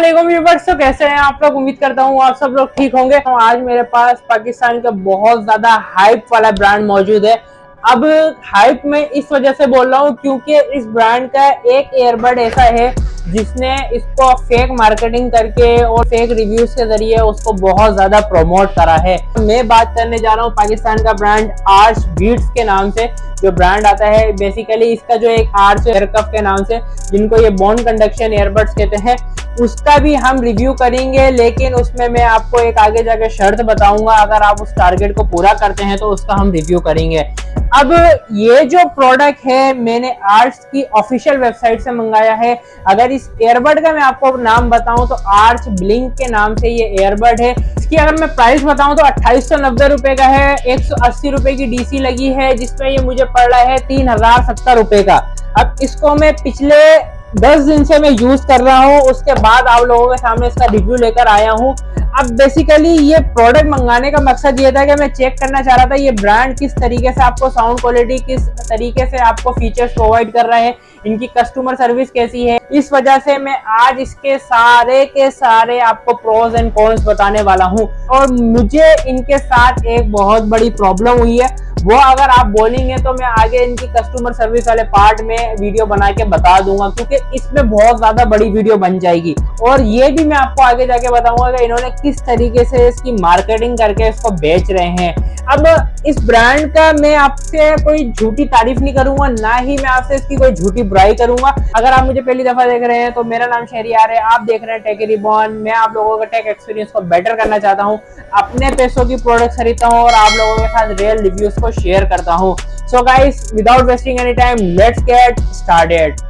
अस्सलामुअलैकुम व्यूअर्स। तो कैसे हैं आप लोग? उम्मीद करता हूँ आप सब लोग ठीक होंगे। तो आज मेरे पास पाकिस्तान का बहुत ज्यादा हाइप वाला ब्रांड मौजूद है। अब हाइप में इस वजह से बोल रहा हूँ क्योंकि इस ब्रांड का एक ईयरबड ऐसा है जिसने इसको फेक मार्केटिंग करके और फेक रिव्यूज के जरिए उसको बहुत ज्यादा प्रमोट करा है। मैं बात करने जा रहा हूँ पाकिस्तान का ब्रांड आर्च बीट्स के नाम से जो ब्रांड आता है। बेसिकली इसका जो एक आर्च एयरकफ के नाम से, जिनको ये बोन कंडक्शन ईयरबड्स कहते हैं, उसका भी हम रिव्यू करेंगे। लेकिन उसमें मैं आपको एक आगे जाके शर्त बताऊंगा, अगर आप उस टारगेट को पूरा करते हैं तो उसका हम रिव्यू करेंगे। अब ये जो प्रोडक्ट है मैंने आर्च की ऑफिशियल वेबसाइट से मंगाया है। अगर इस ईयरबड का मैं आपको नाम बताऊं तो आर्च ब्लिंक के नाम से ये ईयरबड है। इसकी अगर मैं प्राइस बताऊं तो 2890 रुपए का है। 180 रुपए की डीसी लगी है, जिसमें ये मुझे पड़ रहा है 3070 रुपए का। अब इसको मैं पिछले 10 दिन से मैं यूज कर रहा हूँ, उसके बाद आप लोगों के सामने इसका रिव्यू लेकर आया हूँ। अब बेसिकली ये प्रोडक्ट मंगाने का मकसद ये था कि मैं चेक करना चाह रहा था ये ब्रांड किस तरीके से आपको साउंड क्वालिटी, किस तरीके से आपको फीचर्स प्रोवाइड कर रहा है, इनकी कस्टमर सर्विस कैसी है। इस वजह से मैं आज इसके सारे के सारे आपको प्रोज एंड कॉन्स बताने वाला हूँ। और मुझे इनके साथ एक बहुत बड़ी प्रॉब्लम हुई है, वो अगर आप बोलेंगे तो मैं आगे इनकी कस्टमर सर्विस वाले पार्ट में वीडियो बना के बता दूंगा, क्योंकि इसमें बहुत ज्यादा बड़ी वीडियो बन जाएगी। और ये भी मैं आपको आगे जाके बताऊंगा कि इन्होंने किस तरीके से इसकी मार्केटिंग करके इसको बेच रहे हैं। अब इस ब्रांड का मैं आपसे कोई झूठी तारीफ नहीं करूंगा, ना ही मैं आपसे इसकी कोई झूठी बुराई करूंगा। अगर आप मुझे पहली दफा देख रहे हैं तो मेरा नाम शहरियार है, आप देख रहे हैं टेक रिबॉन। मैं आप लोगों का टेक एक्सपीरियंस को बेटर करना चाहता हूँ, अपने पैसों की प्रोडक्ट खरीदता हूँ और आप लोगों के साथ रियल रिव्यूज को शेयर करता हूँ। So guys, without wasting any time, let's get started.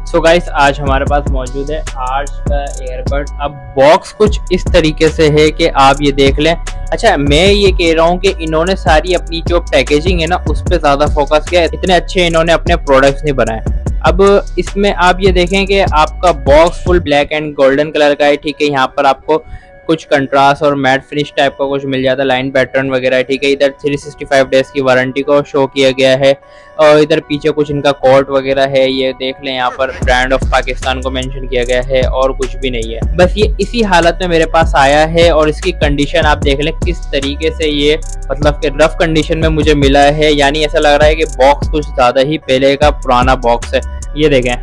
So guys, आज हमारे पास मौजूद है आर्च का ईयरबड। अब बॉक्स कुछ इस तरीके से है कि आप ये देख लें। अच्छा, मैं ये कह रहा हूँ कि इन्होंने सारी अपनी जो पैकेजिंग है ना उस पर ज़्यादा फोकस किया है। इतने अच्छे इन्होंने अपने प्रोडक्ट्स नहीं बनाए। अब इसमें आप ये देखें कि आपका box full black and golden colour का है, ठीक है। यहाँ पर आपको कुछ कंट्रास्ट और मैट फिनिश टाइप का कुछ मिल जाता है, लाइन पैटर्न वगैरह, ठीक है। इधर 365 डेज की वारंटी को शो किया गया है और इधर पीछे कुछ इनका कोड वगैरह है, ये देख लें। यहाँ पर ब्रांड ऑफ पाकिस्तान को मेंशन किया गया है और कुछ भी नहीं है। बस ये इसी हालत में मेरे पास आया है और इसकी कंडीशन आप देख लें किस तरीके से ये मतलब कि रफ कंडीशन में मुझे मिला है। यानी ऐसा लग रहा है कि बॉक्स कुछ ज़्यादा ही पहले का पुराना बॉक्स है। ये देखें,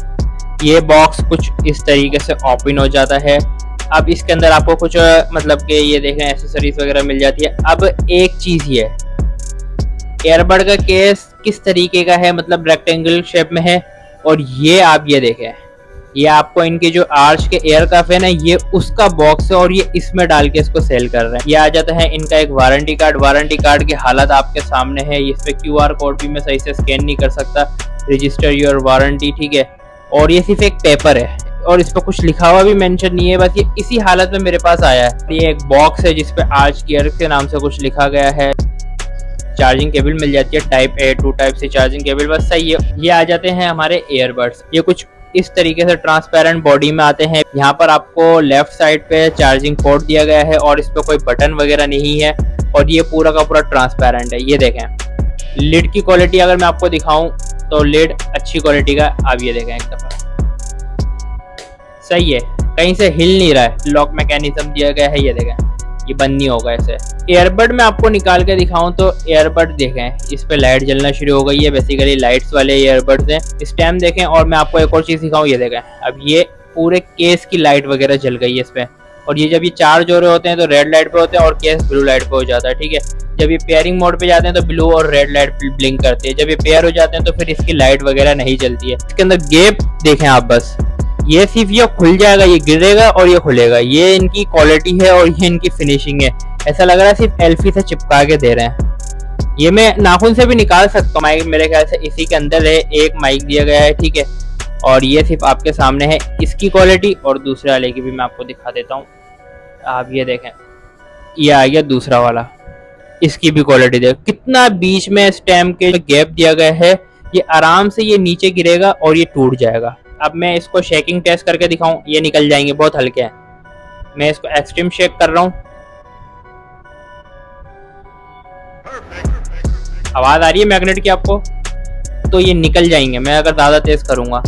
ये बॉक्स कुछ इस तरीके से ओपन हो जाता है। अब इसके अंदर आपको कुछ मतलब कि ये देखें एसेसरीज वगैरह मिल जाती है। अब एक चीज़ ये ईयरबड का केस किस तरीके का है, मतलब रेक्टेंगल शेप में है। और ये आप ये देखें, ये आपको इनके जो आर्च के एयर कफ है ना, ये उसका बॉक्स है और ये इसमें डाल के इसको सेल कर रहे हैं। ये आ जाता है इनका एक वारंटी कार्ड। वारंटी कार्ड की हालत आपके सामने है। इस पे QR कोड भी मैं सही से स्कैन नहीं कर सकता। रजिस्टर योर वारंटी, ठीक है। और ये सिर्फ एक पेपर है और इस पर कुछ लिखा हुआ भी मेंशन नहीं है। बस ये इसी हालत में मेरे पास आया है। ये एक बॉक्स है जिसपे आर्च गियर के नाम से कुछ लिखा गया है। चार्जिंग केबल मिल जाती है, type A to type C charging cable, बस सही है। ये आ जाते हैं हमारे ईयरबड्स। ये कुछ इस तरीके से ट्रांसपेरेंट बॉडी में आते हैं। यहाँ पर आपको लेफ्ट साइड पे चार्जिंग पोर्ट दिया गया है और इस पर कोई बटन वगैरह नहीं है और ये पूरा का पूरा ट्रांसपेरेंट है। ये देखें, लिड की क्वालिटी अगर मैं आपको दिखाऊं तो लिड अच्छी क्वालिटी का, आप ये देखें एक दफा, सही है, कहीं से हिल नहीं रहा है। लॉक मैकेनिज्म दिया गया है, ये देखें, ये बंद नहीं होगा ऐसे। ईयरबड में आपको निकाल के दिखाऊं तो ईयरबड देखें, इस पे लाइट जलना शुरू हो गई है। बेसिकली लाइट्स वाले ईयरबड्स हैं। स्टैम्प देखें और मैं आपको एक और चीज़ दिखाऊं, ये देखें, अब ये पूरे केस की लाइट वगैरह जल गई है इस पे। और ये जब ये चार्ज हो रहे होते हैं तो रेड लाइट पे होते हैं और केस ब्लू लाइट पे हो जाता है, ठीक है। जब ये पेयरिंग मोड पे जाते हैं तो ब्लू और रेड लाइट ब्लिंक करती है। जब ये पेयर हो जाते हैं तो फिर इसकी लाइट वगैरह नहीं जलती है। इसके अंदर गैप देखें आप, बस ये सिर्फ ये खुल जाएगा, ये गिरेगा और ये खुलेगा। ये इनकी क्वालिटी है और ये इनकी फिनिशिंग है। ऐसा लग रहा है सिर्फ एल्फी से चिपका के दे रहे हैं। ये मैं नाखून से भी निकाल सकता हूँ। माइक मेरे ख्याल से इसी के अंदर है, एक माइक दिया गया है, ठीक है। और ये सिर्फ आपके सामने है इसकी क्वालिटी, और दूसरे वाले की भी मैं आपको दिखा देता हूँ। आप ये देखें, ये आ गया दूसरा वाला, इसकी भी क्वालिटी देखें। कितना बीच में स्टैम्प के गैप दिया गया है। ये आराम से ये नीचे गिरेगा और ये टूट जाएगा। अब मैं इसको शेकिंग टेस्ट करके दिखाऊं, ये निकल जाएंगे, बहुत हल्के हैं। मैं इसको एक्सट्रीम शेक कर रहा हूं, आवाज आ रही है मैग्नेट की आपको, तो ये निकल जाएंगे। मैं अगर ज्यादा तेज करूंगा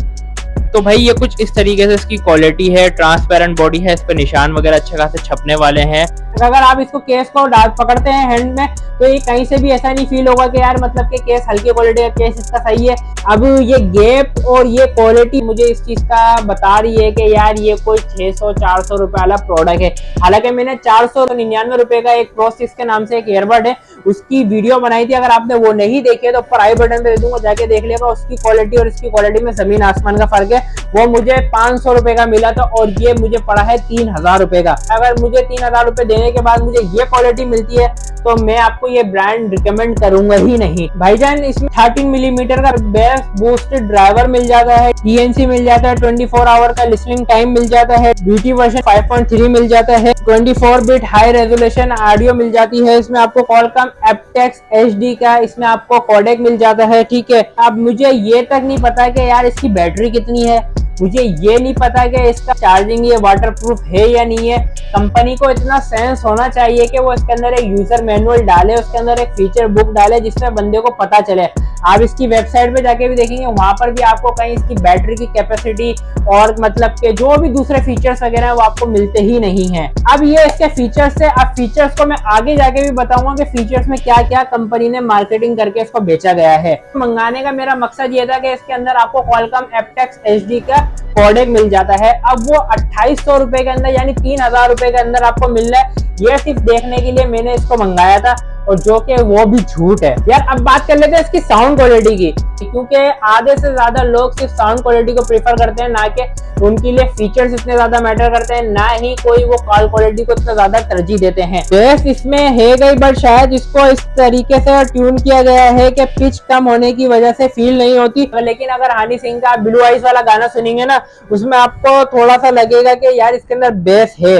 तो भाई ये कुछ इस तरीके से इसकी क्वालिटी है, ट्रांसपेरेंट बॉडी है, इस पे निशान वगैरह अच्छे खासे छपने वाले हैं। अगर आप इसको केस को पकड़ते हैं हैंड में तो ये कहीं से भी ऐसा नहीं फील होगा कि यार मतलब कि केस हल्की क्वालिटी का, केस इसका सही है। अब ये गैप और ये क्वालिटी मुझे इस चीज का बता रही है कि यार ये कोई 600-400 रुपए वाला प्रोडक्ट है। हालांकि मैंने 499 रुपए का एक प्रोसिस के नाम से एक ईयरबड है उसकी वीडियो बनाई थी, अगर आपने वो नहीं देखी है तो ऊपर आई बटन पे दे दूंगा, जाके देख लेगा। उसकी क्वालिटी और इसकी क्वालिटी में जमीन आसमान का फर्क है। वो मुझे 500 रुपए का मिला था और ये मुझे पड़ा है 3000 रुपए का। अगर मुझे 3000 रुपए देने के बाद मुझे ये क्वालिटी मिलती है तो मैं आपको ये ब्रांड रिकमेंड करूंगा ही नहीं। भाईजान इसमें 13 मिलीमीटर का बेस्ट बूस्टेड ड्राइवर मिल जाता है, TNC मिल जाता है, 24 आवर का लिसनिंग टाइम मिल जाता है, BT वर्जन 5.3 मिल जाता है, 24 बिट हाई रेजोल्यूशन ऑडियो मिल जाती है, इसमें आपको Qualcomm aptX HD का इसमें आपको कोडेक मिल जाता है। ठीक है, अब मुझे ये तक नहीं पता कि यार इसकी बैटरी कितनी है, मुझे ये नहीं पता कि इसका चार्जिंग ये वाटर प्रूफ है या नहीं है। कंपनी को इतना सेंस होना चाहिए कि वो इसके अंदर एक यूजर मैनुअल डाले, उसके अंदर एक फीचर बुक डाले जिसमें बंदे को पता चले। आप इसकी वेबसाइट पे जाके भी देखेंगे, वहां पर भी आपको कहीं इसकी बैटरी की कैपेसिटी और मतलब के जो भी दूसरे फीचर्स वगैरह है वो आपको मिलते ही नहीं है। अब ये इसके फीचर्स है, अब फीचर्स को मैं आगे जाके भी बताऊंगा कि फीचर्स में क्या क्या कंपनी ने मार्केटिंग करके इसको बेचा गया है। मंगाने का मेरा मकसद ये था कि इसके अंदर आपको Qualcomm aptX HD का कोडेक मिल जाता है। अब वो 2800 रुपए के अंदर यानी 3000 रुपए के अंदर आपको मिल रहा है। ये सिर्फ देखने के लिए मैंने इसको मंगाया था और जो कि वो भी झूठ है। यार अब बात कर लेते हैं इसकी साउंड क्वालिटी की, क्योंकि आधे से ज्यादा लोग सिर्फ साउंड क्वालिटी को प्रेफर करते हैं, ना कि उनके लिए फीचर्स इतने ज्यादा मैटर करते हैं, ना ही कोई वो कॉल क्वालिटी को इतना ज्यादा तरजीह देते हैं। बेस इसमें है गई, बट शायद इसको इस तरीके से ट्यून किया गया है कि पिच कम होने की वजह से फील नहीं होती। लेकिन अगर हनी सिंह का ब्लू आइज वाला गाना सुनेंगे ना, उसमें आपको थोड़ा सा लगेगा कि यार इसके अंदर बेस है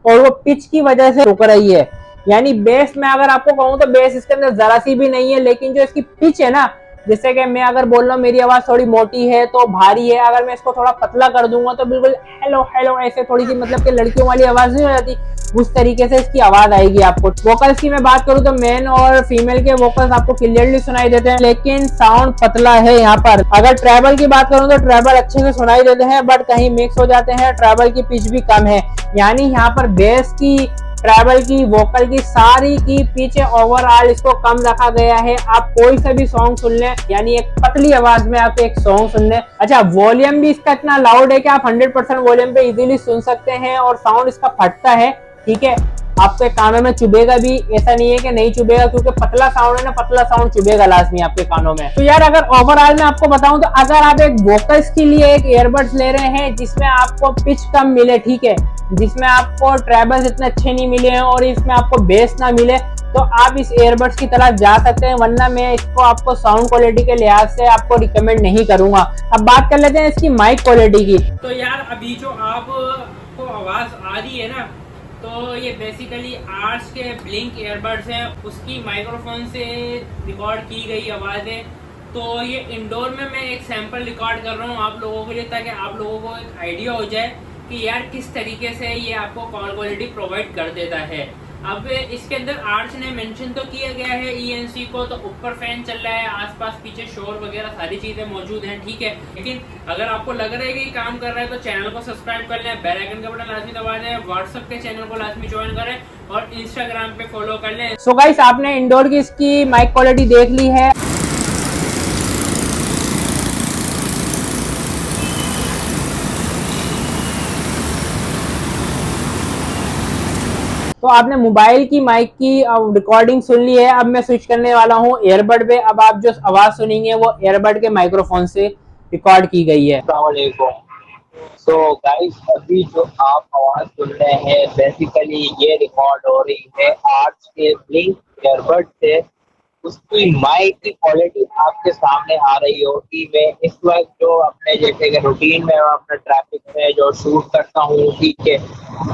और वो पिच की वजह से रुक रही है। यानी बेस में अगर आपको कहूँ तो बेस इसके अंदर जरा सी भी नहीं है, लेकिन जो इसकी पिच है ना, जैसे कि मैं अगर बोल रहा हूँ मेरी आवाज थोड़ी मोटी है तो भारी है, अगर मैं इसको थोड़ा पतला कर दूंगा तो बिल्कुल हेलो हेलो ऐसे थोड़ी सी मतलब कि लड़कियों वाली आवाज नहीं हो जाती, उस तरीके से इसकी आवाज आएगी आपको। वोकल्स की मैं बात करूँ तो मेन और फीमेल के वोकल्स आपको क्लियरली सुनाई देते हैं, लेकिन साउंड पतला है यहाँ पर। अगर ट्रैवल की बात करूँ तो ट्रैवल अच्छे से सुनाई देते हैं, बट कहीं मिक्स हो जाते हैं, ट्रैवल की पिच भी कम है। यानी यहाँ पर बेस की, ट्रैवल की, वोकल की, सारी की पिच ओवरऑल इसको कम रखा गया है। आप कोई सा भी सॉन्ग सुन लें, यानी एक पतली आवाज में आप एक सॉन्ग सुन लें। अच्छा, वॉल्यूम भी इसका इतना लाउड है कि आप 100% वॉल्यूम पे इजीली सुन सकते हैं और साउंड इसका फटता है। ठीक है, आपके कानों में चुभेगा भी, ऐसा नहीं है कि नहीं चुभेगा, क्योंकि पतला साउंड है ना, पतला साउंड चुभेगा लाजमी आपके कानों में। तो यार अगर ओवरऑल में आपको बताऊं तो अगर आप एक वोकल्स के लिए एक ईयरबड्स ले रहे हैं जिसमें आपको पिच कम मिले, ठीक है, जिसमें आपको ट्रैबल्स इतने अच्छे नहीं मिले हैं और इसमें आपको बेस ना मिले, तो आप इस ईयरबड्स की तरफ जा सकते हैं, वरना मैं इसको आपको साउंड क्वालिटी के लिहाज से आपको रिकमेंड नहीं करूंगा। अब बात कर लेते हैं इसकी माइक क्वालिटी की। तो यार अभी जो आपको आवाज आ रही है ना, तो ये बेसिकली आर्स के ब्लिंक ईयरबड्स हैं, उसकी माइक्रोफोन से रिकॉर्ड की गई आवाज़ है। तो ये इंडोर में मैं एक सैंपल रिकॉर्ड कर रहा हूँ आप लोगों के लिए, ताकि आप लोगों को एक आइडिया हो जाए कि यार किस तरीके से ये आपको कॉल क्वालिटी प्रोवाइड कर देता है। अब इसके अंदर आर्च ने मेंशन तो किया गया है ENC को, तो ऊपर फैन चल रहा है, आसपास पीछे शोर वगैरह सारी चीजें मौजूद हैं, ठीक है। लेकिन अगर आपको लग रहा है कि काम कर रहा है तो चैनल को सब्सक्राइब कर लें, बेल आइकन का बटन लाजमी दबा दें, व्हाट्सएप के चैनल को लाजमी ज्वाइन करें और इंस्टाग्राम पे फॉलो कर लें। सो गाइस, आपने इंडोर की इसकी माइक क्वालिटी देख ली है। तो आपने मोबाइल की माइक की रिकॉर्डिंग सुन ली है। अब मैं स्विच करने वाला हूँ एयरबड पे। अब आप जो आवाज सुनेंगे वो एयरबड के माइक्रोफोन से रिकॉर्ड की गई है। सो गाइस, अभी जो आप आवाज सुन रहे हैं बेसिकली ये रिकॉर्ड हो रही है आर्च के ब्लिंक एयरबड से। उसकी माइक की क्वालिटी आपके सामने आ रही होगी। मैं इस वक्त जो अपने जैसे कि रूटीन में अपने ट्रैफिक में जो शूट करता हूँ, ठीक है,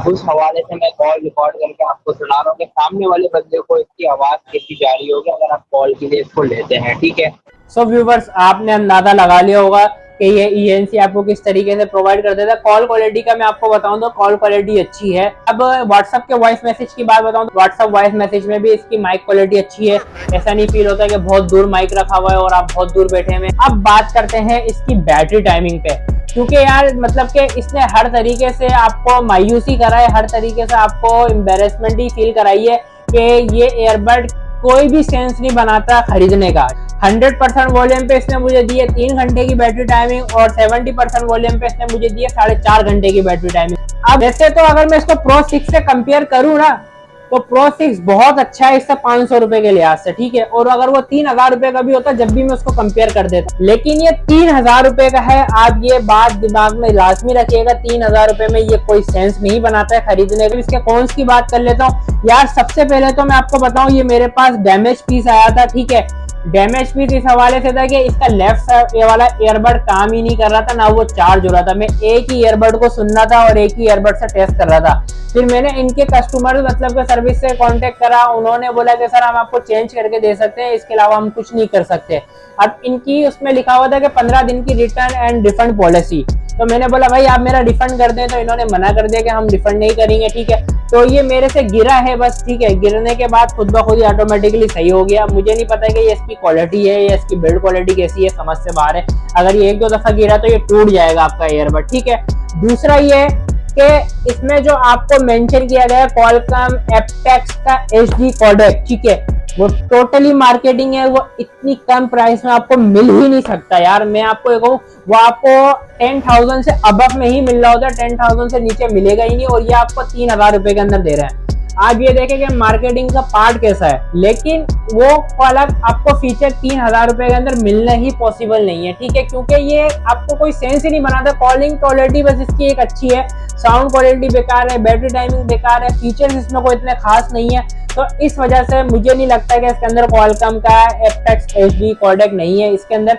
उस हवाले से मैं कॉल रिकॉर्ड करके आपको सुना रहा हूँ कि सामने वाले बंदे को इसकी आवाज कैसी जा रही होगी अगर आप कॉल के लिए इसको लेते हैं, ठीक है। सो व्यूवर्स, आपने अंदाजा लगा लिया होगा कि ये ENC आपको किस तरीके से प्रोवाइड कर देता है। कॉल क्वालिटी का मैं आपको बताऊं तो कॉल क्वालिटी अच्छी है। अब व्हाट्सएप के वॉइस मैसेज की बात बताऊं तो व्हाट्सएप वॉइस मैसेज में भी इसकी माइक क्वालिटी अच्छी है। ऐसा नहीं फील होता कि बहुत दूर माइक रखा हुआ है और आप बहुत दूर बैठे हैं। अब बात करते हैं इसकी बैटरी टाइमिंग पे। क्योंकि यार मतलब कि इसने हर तरीके से आपको मायूसी कराए, हर तरीके से आपको एम्बेरसमेंट ही फील कराई है कि ये ईयरबड कोई भी सेंस नहीं बनाता खरीदने का। 100% वॉल्यूम पे इसने मुझे दिए 3 घंटे की बैटरी टाइमिंग और 70% वॉल्यूम पे इसने मुझे दिए 4.5 घंटे की बैटरी टाइमिंग। अब वैसे तो अगर मैं इसको Pro 6 से कंपेयर करूँ ना तो Pro 6 बहुत अच्छा है इससे 500 रुपए के लिहाज से, ठीक है। और अगर वो 3000 रुपए का भी होता जब भी मैं उसको कंपेयर कर देता, लेकिन ये 3000 रुपए का है। आप ये बात दिमाग में लाजमी रखिएगा, 3000 रुपए में ये कोई सेंस नहीं बनाता है खरीदने का। इसके कॉन्स की बात कर लेता हूँ यार। सबसे पहले तो मैं आपको बताऊं, ये मेरे पास डैमेज पीस आया था, ठीक है। डैमेज पीस इस हवाले से था कि इसका लेफ्ट साइड ये वाला ईयरबड काम ही नहीं कर रहा था, ना वो चार्ज हो रहा था। मैं एक ही ईयरबड को सुनना था और एक ही ईयरबड से टेस्ट कर रहा था। फिर मैंने इनके कस्टमर मतलब के सर्विस से कांटेक्ट करा, उन्होंने बोला कि सर हम आपको चेंज करके दे सकते हैं, इसके अलावा हम कुछ नहीं कर सकते। अब इनकी उसमें लिखा हुआ था कि 15 दिन की रिटर्न एंड रिफंड पॉलिसी। तो मैंने बोला भाई आप मेरा रिफंड कर दें, तो इन्होंने मना कर दिया कि हम रिफंड नहीं करेंगे, ठीक है। तो ये मेरे से गिरा है बस, ठीक है। गिरने के बाद खुद ब खुद ही ऑटोमेटिकली सही हो गया। मुझे नहीं पता कि ये इसकी क्वालिटी है या इसकी बिल्ड क्वालिटी कैसी है, समझ से बाहर है। अगर ये 1-2 दफा गिरा तो ये टूट जाएगा आपका ईयरबड, ठीक है। दूसरा ये कि इसमें जो आपको मेंशन किया गया है Qualcomm एप्टेक्स का HD कोडेक, ठीक है, वो टोटली मार्केटिंग है। वो इतनी कम प्राइस में आपको मिल ही नहीं सकता यार। मैं आपको ये कहूँ, वो आपको 10,000 से अबव में ही मिल रहा होता है, 10,000 से नीचे मिलेगा ही नहीं। और ये आपको 3000 रुपए के अंदर दे रहे हैं। आप ये देखें कि मार्केटिंग का पार्ट कैसा है, लेकिन वो वाला आपको फीचर 3000 रुपए के अंदर मिलना ही पॉसिबल नहीं है, ठीक है। क्योंकि ये आपको कोई सेंस ही नहीं बनाता। कॉलिंग क्वालिटी बस इसकी एक अच्छी है, साउंड क्वालिटी बेकार है, बैटरी टाइमिंग बेकार है, फीचर्स इसमें कोई इतने खास नहीं है। तो इस वजह से मुझे नहीं लगता कि इसके अंदर Qualcomm का एप्टेक्स HD कोडेक नहीं है। इसके अंदर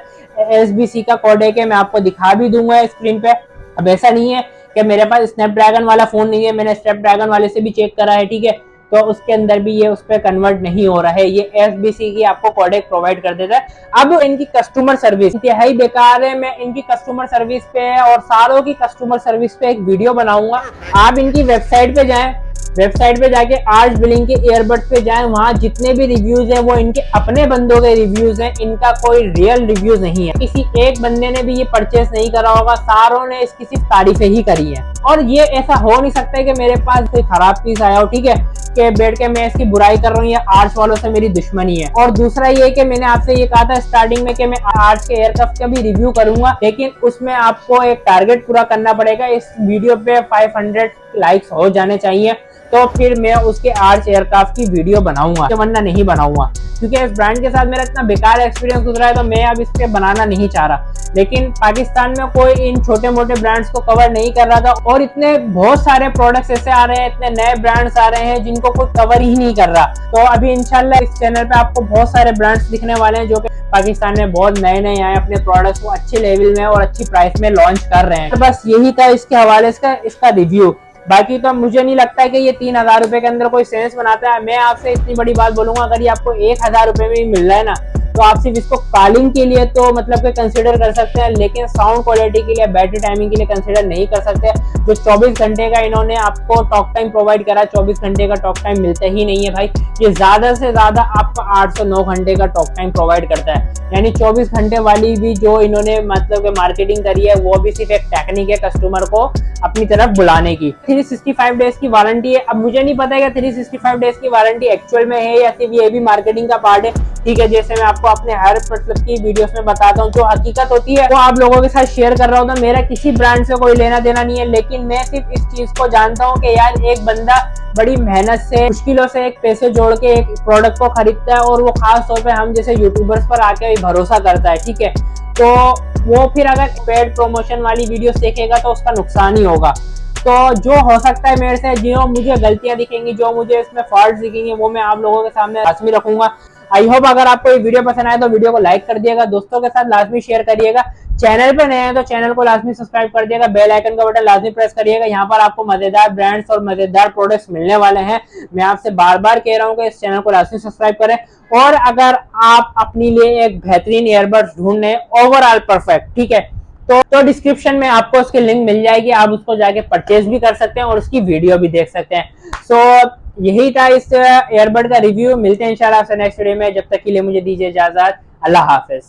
SBC का कोडेक है, मैं आपको दिखा भी दूंगा स्क्रीन पे। अब ऐसा नहीं है कि मेरे पास स्नैपड्रैगन वाला फोन नहीं है, मैंने स्नैपड्रैगन वाले से भी चेक करा है, ठीक है। तो उसके अंदर भी ये उस पर कन्वर्ट नहीं हो रहा है। ये SBC की आपको कोडेक प्रोवाइड कर देता है। अब इनकी कस्टमर सर्विस इंतहाई बेकार है। मैं इनकी कस्टमर सर्विस पे और सारों की कस्टमर सर्विस पे एक वीडियो बनाऊंगा। आप इनकी वेबसाइट पे जाएं, वेबसाइट पे जाके आर्च बिलिंग के ईयरबड्स पे जाएं, वहां जितने भी रिव्यूज हैं वो इनके अपने बंदों के रिव्यूज हैं, इनका कोई रियल रिव्यूज नहीं है। किसी एक बंदे ने भी ये परचेस नहीं करा होगा, सारों ने इसकी सिर्फ तारीफें ही करी है। और ये ऐसा हो नहीं सकता है कि मेरे पास कोई खराब पीस आया हो, ठीक है, कि बैठ के मैं इसकी बुराई कर रहा हूँ या आर्च वालों से मेरी दुश्मनी है। और दूसरा ये कि मैंने आपसे ये कहा था स्टार्टिंग में कि मैं आर्च के एयरक्राफ्ट का भी रिव्यू करूंगा, लेकिन उसमें आपको एक टारगेट पूरा करना पड़ेगा। इस वीडियो पे 500 लाइक्स हो जाने चाहिए, तो फिर मैं उसके आर्च एयरक्राफ्ट की वीडियो बनाऊंगा, वरना नहीं बनाऊंगा। क्योंकि इस ब्रांड के साथ मेरा इतना बेकार एक्सपीरियंस गुजरा है, तो मैं अब इस पे बनाना नहीं चाह रहा। लेकिन पाकिस्तान में कोई इन छोटे मोटे ब्रांड्स को कवर नहीं कर रहा था, और इतने बहुत सारे प्रोडक्ट्स ऐसे आ रहे हैं, इतने नए ब्रांड्स आ रहे हैं जिनको कोई कवर ही नहीं कर रहा। तो अभी इंशाल्लाह इस चैनल पे आपको बहुत सारे ब्रांड्स दिखने वाले हैं जो कि पाकिस्तान में बहुत नए नए आए, अपने प्रोडक्ट्स को अच्छे लेवल में और अच्छी प्राइस में लॉन्च कर रहे हैं। तो बस यही था इसके हवाले से इसका रिव्यू। बाकी तो मुझे नहीं लगता है कि ये 3000 रुपए के अंदर कोई सेंस बनाता है। मैं आपसे इतनी बड़ी बात बोलूंगा, अगर ये आपको 1000 रुपए में ही मिल रहा है ना, तो आप सिर्फ इसको कॉलिंग के लिए तो मतलब कि कंसीडर कर सकते हैं, लेकिन साउंड क्वालिटी के लिए, बैटरी टाइमिंग के लिए कंसीडर नहीं कर सकते। जो 24 घंटे का इन्होंने आपको टॉक टाइम प्रोवाइड करा, 24 घंटे का टॉक टाइम मिलता ही नहीं है भाई। ये ज्यादा से ज्यादा आपको 8 से 9 घंटे का टॉक टाइम प्रोवाइड करता है। यानी 24 घंटे वाली भी जो इन्होंने मतलब कि मार्केटिंग करी है, वो भी सिर्फ एक टेक्निक है कस्टमर को अपनी तरफ बुलाने की। 365 डेज की वारंटी है। अब मुझे नहीं पता है कि 365 डेज की वारंटी एक्चुअल में है या सिर्फ ये भी मार्केटिंग का पार्ट है, ठीक है। जैसे मैं आपको अपने हर मतलब की वीडियोस में बताता हूँ, जो हकीकत होती है वो आप लोगों के साथ शेयर कर रहा हूँ। तो मेरा किसी ब्रांड से कोई लेना देना नहीं है, लेकिन मैं सिर्फ इस चीज को जानता हूँ कि यार एक बंदा बड़ी मेहनत से, मुश्किलों से एक पैसे जोड़ के एक प्रोडक्ट को खरीदता है, और वो खास तौर पे हम जैसे यूट्यूबर्स पर आके भरोसा करता है, ठीक है। तो वो फिर अगर पेड प्रमोशन वाली वीडियोस देखेगा तो उसका नुकसान ही होगा। तो जो हो सकता है मेरे से, जो मुझे गलतियां दिखेंगी, जो मुझे इसमें फॉल्ट दिखेंगे, वो मैं आप लोगों के सामने लाजमी रखूंगा। आई होप अगर आपको ये वीडियो पसंद आए तो वीडियो को लाइक कर दिएगा, दोस्तों के साथ लाजमी शेयर करिएगा। चैनल पे नए हैं तो चैनल को लाजमी सब्सक्राइब कर दिएगा, बेल आइकन का बटन लाजमी प्रेस करिएगा। यहाँ पर आपको मजेदार ब्रांड्स और मजेदार प्रोडक्ट्स मिलने वाले हैं। मैं आपसे बार बार कह रहा हूँ कि इस चैनल को लाजमी सब्सक्राइब करें। और अगर आप अपने लिए एक बेहतरीन ईयरबड्स ढूंढ रहे हैं ओवरऑल परफेक्ट, ठीक है, तो डिस्क्रिप्शन में आपको उसकी लिंक मिल जाएगी, आप उसको जाके परचेज भी कर सकते हैं और उसकी वीडियो भी देख सकते हैं। सो यही था इस ईयरबड का रिव्यू। मिलते हैं इंशाल्लाह आपसे नेक्स्ट वीडियो में। जब तक के लिए मुझे दीजिए इजाजत। अल्लाह हाफिज।